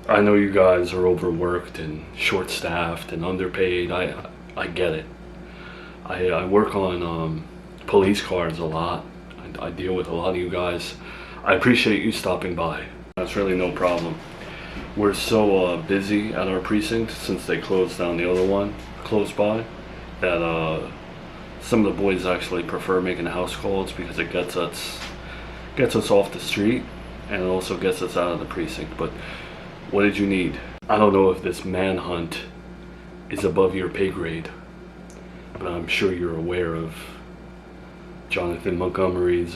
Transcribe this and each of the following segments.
I know you guys are overworked and short-staffed and underpaid. I get it. I work on police cars a lot. I deal with a lot of you guys. I appreciate you stopping by. That's really no problem. We're so busy at our precinct since they closed down the other one close by that some of the boys actually prefer making house calls because it gets us off the street and it also gets us out of the precinct. But what did you need? I don't know if this manhunt is above your pay grade, but I'm sure you're aware of Jonathan Montgomery's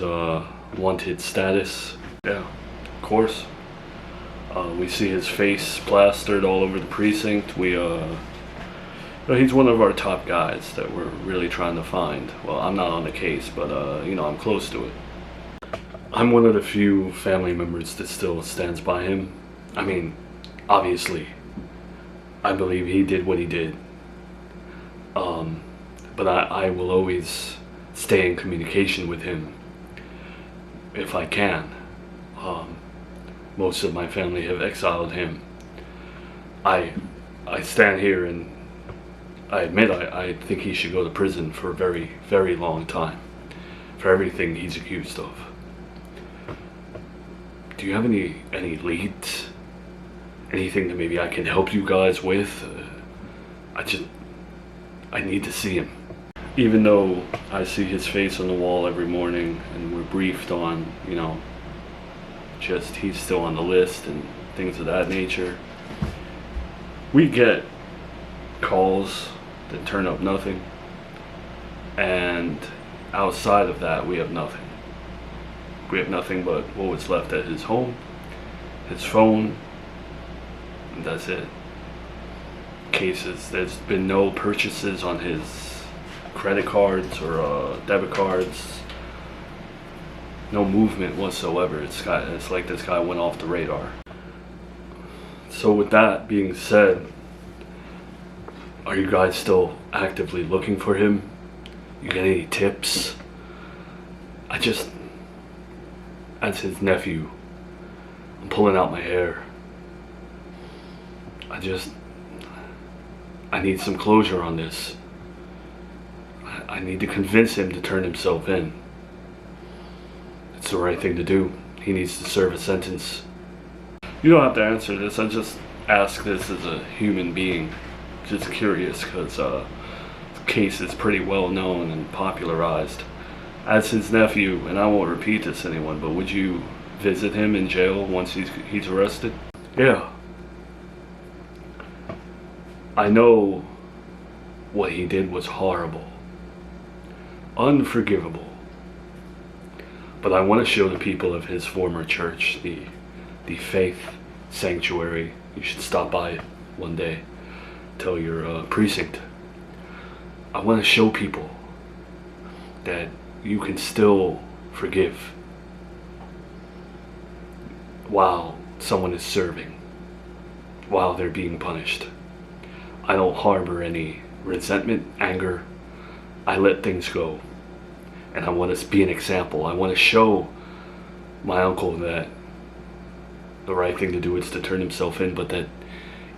wanted status. Yeah, of course. We see his face plastered all over the precinct. He's one of our top guys that we're really trying to find. Well, I'm not on the case, but I'm close to it. I'm one of the few family members that still stands by him. I mean, obviously, I believe he did what he did. But I will always stay in communication with him if I can. Most of my family have exiled him. I stand here and I admit I think he should go to prison for a very, very long time for everything he's accused of. Do you have any leads? Anything that maybe I can help you guys with? I need to see him. Even though I see his face on the wall every morning and we're briefed on, just he's still on the list and things of that nature. We get calls that turn up nothing, and outside of that we have nothing. We have nothing but what was left at his home, his phone, and that's it. Cases, there's been no purchases on his credit cards or debit cards. No movement whatsoever. It's like this guy went off the radar. So with that being said, are you guys still actively looking for him? You get any tips? As his nephew, I'm pulling out my hair. I need some closure on this. I need to convince him to turn himself in. It's the right thing to do. He needs to serve a sentence. You don't have to answer this. I just ask this as a human being. Just curious because the case is pretty well known and popularized. As his nephew, and I won't repeat this to anyone, but would you visit him in jail once he's arrested? Yeah. I know what he did was horrible. Unforgivable. But I want to show the people of his former church, the Faith Sanctuary. You should stop by it one day. Tell your precinct. I want to show people that you can still forgive while someone is serving, while they're being punished. I don't harbor any resentment, anger. I let things go. And I want to be an example. I want to show my uncle that the right thing to do is to turn himself in, but that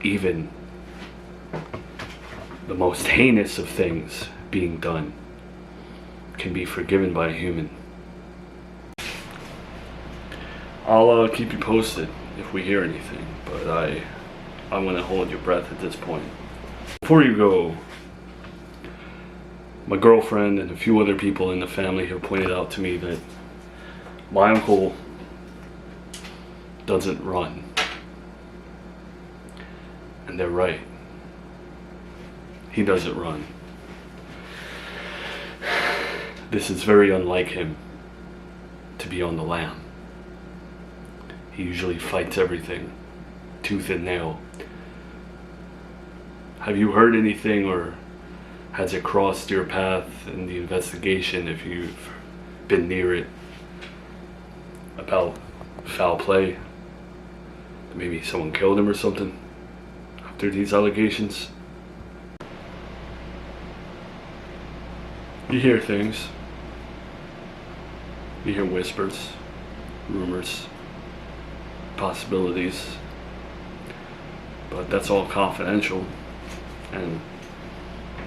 even the most heinous of things being done can be forgiven by a human. I'll keep you posted if we hear anything, but I want to hold your breath at this point. Before you go, my girlfriend and a few other people in the family have pointed out to me that my uncle doesn't run. And they're right. He doesn't run. This is very unlike him to be on the lam. He usually fights everything, tooth and nail. Have you heard anything, or has it crossed your path in the investigation, if you've been near it, about foul play? Maybe someone killed him or something after these allegations? You hear things. You hear whispers, rumors, possibilities. but that's all confidential and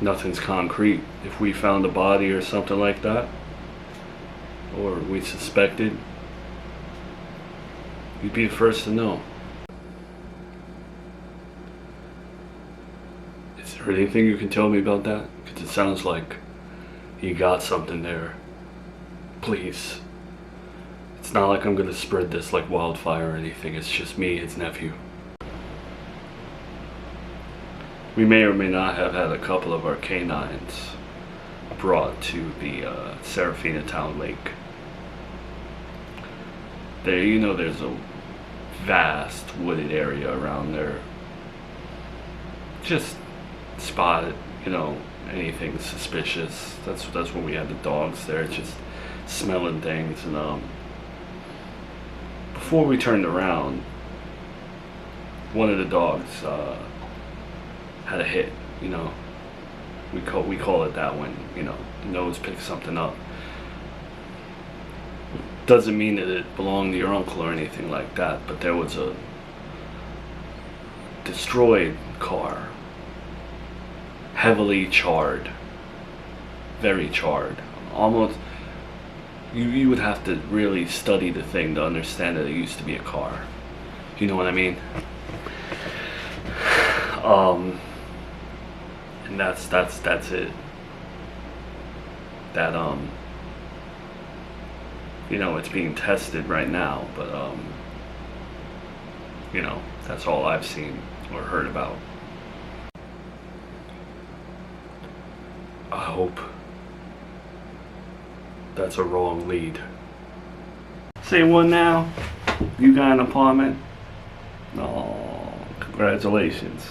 nothing's concrete. If we found a body or something like that, or we suspected, you'd be the first to know. Is there anything you can tell me about that? Because it sounds like you got something there. Please. It's not like I'm gonna spread this like wildfire or anything. It's just me, his nephew. We may or may not have had a couple of our canines brought to the Serafina Town Lake. There, you know, there's a vast wooded area around there. Just spot, you know, anything suspicious. That's when we had the dogs there, just smelling things. And before we turned around, one of the dogs had a hit. You know, we call it that when, you know, the nose picks something up. Doesn't mean that it belonged to your uncle or anything like that, but there was a destroyed car, heavily charred, very charred. Almost, you would have to really study the thing to understand that it used to be a car. You know what I mean? And that's it. That you know, it's being tested right now, but you know, that's all I've seen or heard about. I hope that's a wrong lead. Say what now? You got an apartment? Oh, congratulations.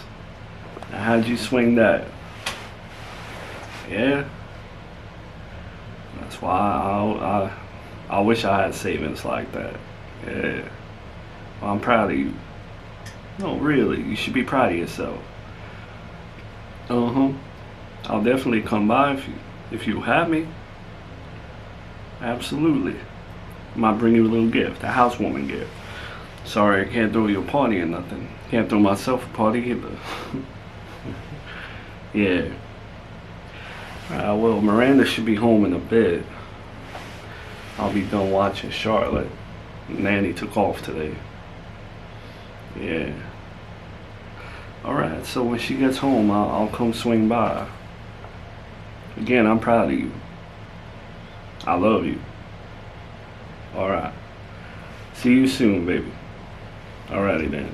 Now, how'd you swing that? Yeah? That's why I wish I had savings like that. Yeah. Well, I'm proud of you. No, really, you should be proud of yourself. I'll definitely come by if you have me. Absolutely. I might bring you a little gift, a housewarming gift. Sorry, I can't throw you a party or nothing. Can't throw myself a party either. Yeah. Well, Miranda should be home in a bit. I'll be done watching Charlotte. Nanny took off today. Yeah. Alright, so when she gets home, I'll come swing by. Again, I'm proud of you. I love you. Alright. See you soon, baby. Alrighty then.